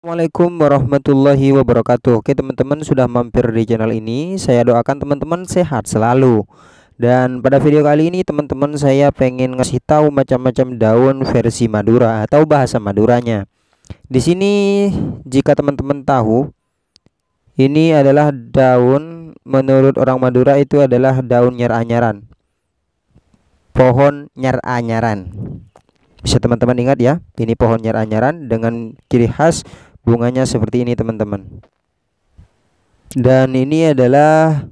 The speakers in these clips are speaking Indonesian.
Assalamualaikum warahmatullahi wabarakatuh. Oke teman-teman, sudah mampir di channel ini. Saya doakan teman-teman sehat selalu. Dan pada video kali ini teman-teman, saya pengen ngasih tahu macam-macam daun versi Madura atau bahasa Maduranya. Di sini jika teman-teman tahu, ini adalah daun, menurut orang Madura itu adalah daun nyar-anyaran. Pohon nyar-anyaran. Bisa teman-teman ingat ya, ini pohon nyar-anyaran dengan ciri khas bunganya seperti ini teman-teman. Dan ini adalah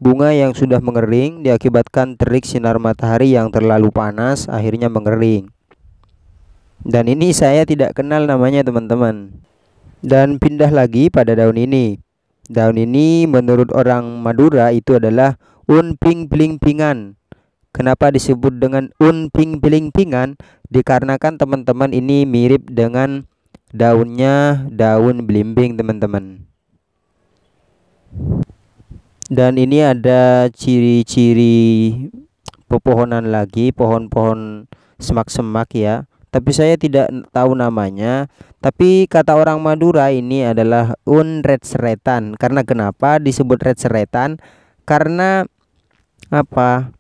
bunga yang sudah mengering diakibatkan terik sinar matahari yang terlalu panas, akhirnya mengering. Dan ini saya tidak kenal namanya teman-teman. Dan pindah lagi pada daun ini. Daun ini menurut orang Madura itu adalah unping piling-pingan. Kenapa disebut dengan unping piling-pingan? Dikarenakan teman-teman ini mirip dengan daunnya daun belimbing teman-teman. Dan ini ada ciri-ciri pepohonan lagi, pohon-pohon semak-semak ya, tapi saya tidak tahu namanya. Tapi kata orang Madura ini adalah red seretan. Karena kenapa disebut red seretan? Karena apa,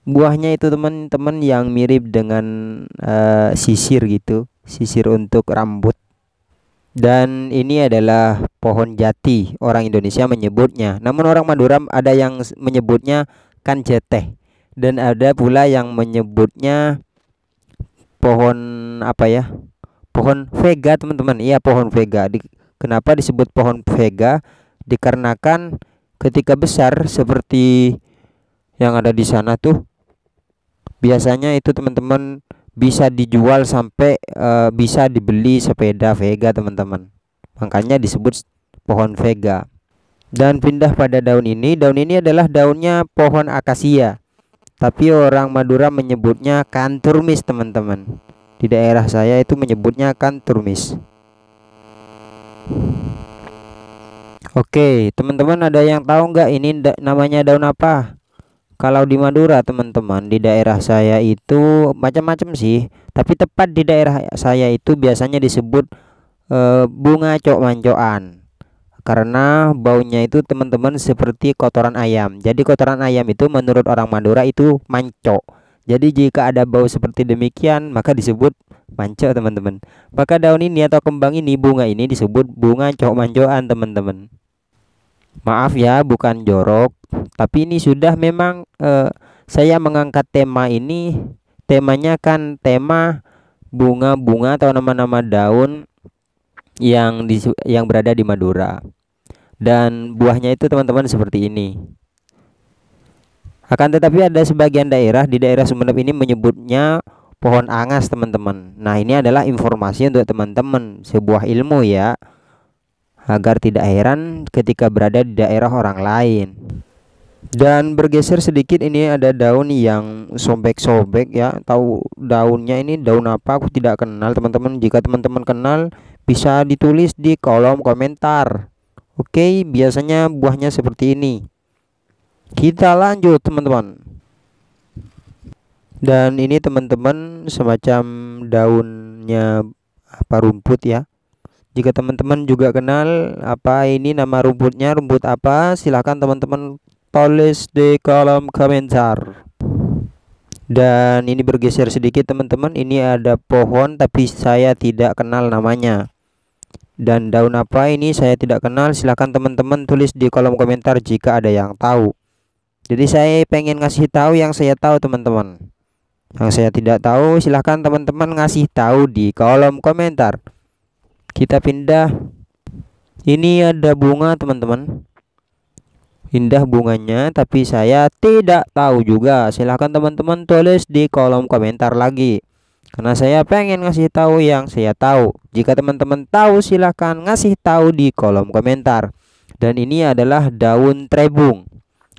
buahnya itu teman-teman yang mirip dengan sisir gitu, sisir untuk rambut. Dan ini adalah pohon jati, orang Indonesia menyebutnya. Namun orang Madura ada yang menyebutnya kanjeteh, dan ada pula yang menyebutnya pohon apa ya, pohon vega teman-teman. Iya, pohon vega. Kenapa disebut pohon vega? Dikarenakan ketika besar seperti yang ada di sana tuh, biasanya itu teman-teman bisa dijual sampai bisa dibeli sepeda vega teman-teman. Makanya disebut pohon vega. Dan pindah pada daun ini. Daun ini adalah daunnya pohon akasia, tapi orang Madura menyebutnya kanturmis teman-teman. Di daerah saya itu menyebutnya kanturmis. Oke teman-teman, ada yang tahu nggak ini namanya daun apa? Kalau di Madura teman-teman, di daerah saya itu macam-macam sih, tapi tepat di daerah saya itu biasanya disebut bunga cok mancoan. Karena baunya itu teman-teman seperti kotoran ayam. Jadi kotoran ayam itu menurut orang Madura itu manco. Jadi jika ada bau seperti demikian maka disebut manco teman-teman. Maka daun ini atau kembang ini, bunga ini disebut bunga cok mancoan teman-teman. Maaf ya, bukan jorok, tapi ini sudah memang saya mengangkat tema ini. Temanya kan tema bunga-bunga atau nama-nama daun yang berada di Madura. Dan buahnya itu teman-teman seperti ini. Akan tetapi ada sebagian daerah di daerah Sumeneb ini menyebutnya pohon angas teman-teman. Nah, ini adalah informasi untuk teman-teman, sebuah ilmu ya, agar tidak heran ketika berada di daerah orang lain. Dan bergeser sedikit, ini ada daun yang sobek-sobek ya. Tahu daunnya ini daun apa? Aku tidak kenal teman-teman. Jika teman-teman kenal bisa ditulis di kolom komentar. Oke, biasanya buahnya seperti ini. Kita lanjut teman-teman. Dan ini teman-teman semacam daunnya apa, rumput ya. Jika teman-teman juga kenal apa ini nama rumputnya, rumput apa, silahkan teman-teman tulis di kolom komentar. Dan ini bergeser sedikit teman-teman, ini ada pohon tapi saya tidak kenal namanya. Dan daun apa ini saya tidak kenal, silahkan teman-teman tulis di kolom komentar jika ada yang tahu. Jadi saya pengen ngasih tahu yang saya tahu teman-teman. Yang saya tidak tahu silahkan teman-teman ngasih tahu di kolom komentar. Kita pindah. Ini ada bunga teman-teman, indah bunganya, tapi saya tidak tahu juga. Silahkan teman-teman tulis di kolom komentar lagi, karena saya pengen ngasih tahu yang saya tahu. Jika teman-teman tahu silahkan ngasih tahu di kolom komentar. Dan ini adalah daun trebung,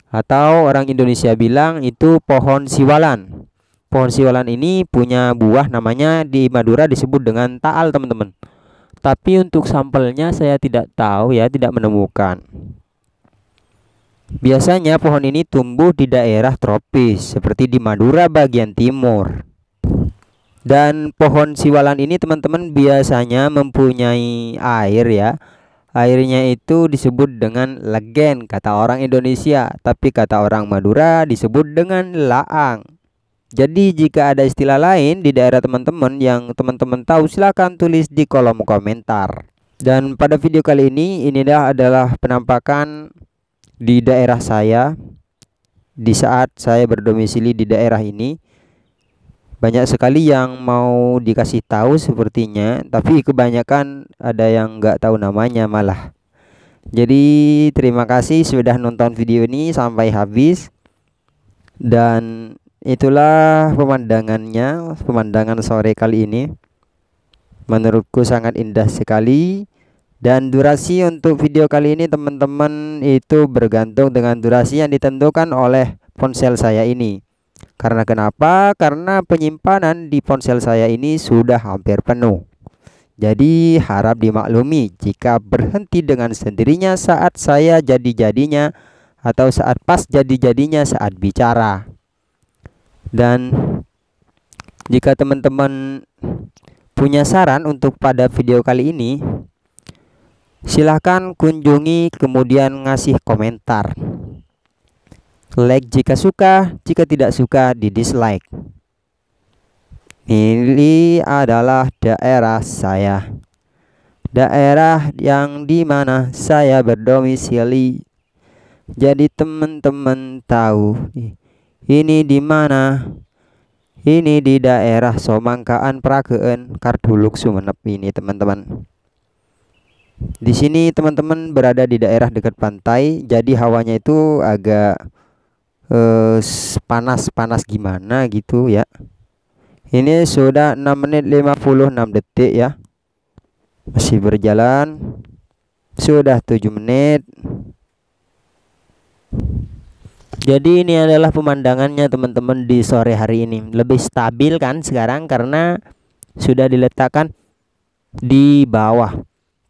atau orang Indonesia bilang itu pohon siwalan. Pohon siwalan ini punya buah namanya di Madura disebut dengan taal teman-teman. Tapi untuk sampelnya saya tidak tahu ya, tidak menemukan. Biasanya pohon ini tumbuh di daerah tropis seperti di Madura bagian timur. Dan pohon siwalan ini teman-teman biasanya mempunyai air ya. Airnya itu disebut dengan legen kata orang Indonesia, tapi kata orang Madura disebut dengan laang. Jadi jika ada istilah lain di daerah teman-teman yang teman-teman tahu, silahkan tulis di kolom komentar. Dan pada video kali ini adalah penampakan di daerah saya di saat saya berdomisili di daerah ini. Banyak sekali yang mau dikasih tahu sepertinya, tapi kebanyakan ada yang nggak tahu namanya malah. Jadi terima kasih sudah nonton video ini sampai habis. Dan itulah pemandangan sore kali ini. Menurutku sangat indah sekali. Dan durasi untuk video kali ini teman-teman itu bergantung dengan durasi yang ditentukan oleh ponsel saya ini. Karena kenapa? Karena penyimpanan di ponsel saya ini sudah hampir penuh. Jadi harap dimaklumi jika berhenti dengan sendirinya saat saya jadi-jadinya atau saat pas jadi-jadinya saat bicara. Dan jika teman-teman punya saran untuk pada video kali ini, silahkan kunjungi kemudian ngasih komentar. Like jika suka, jika tidak suka di dislike. Ini adalah daerah saya, daerah yang dimana saya berdomisili. Jadi teman-teman tahu ini di mana? Ini di daerah Somangkaan Prakeun Karduluk Sumenep ini teman-teman. Di sini teman-teman berada di daerah dekat pantai, jadi hawanya itu agak panas gimana gitu ya. Ini sudah 6 menit 56 detik ya. Masih berjalan. Sudah 7 menit. Jadi ini adalah pemandangannya teman-teman di sore hari ini. Lebih stabil kan sekarang karena sudah diletakkan di bawah.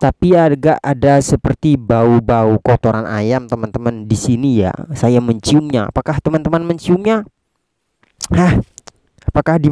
Tapi agak ada seperti bau-bau kotoran ayam teman-teman di sini ya. Saya menciumnya. Apakah teman-teman menciumnya? Apakah di bawah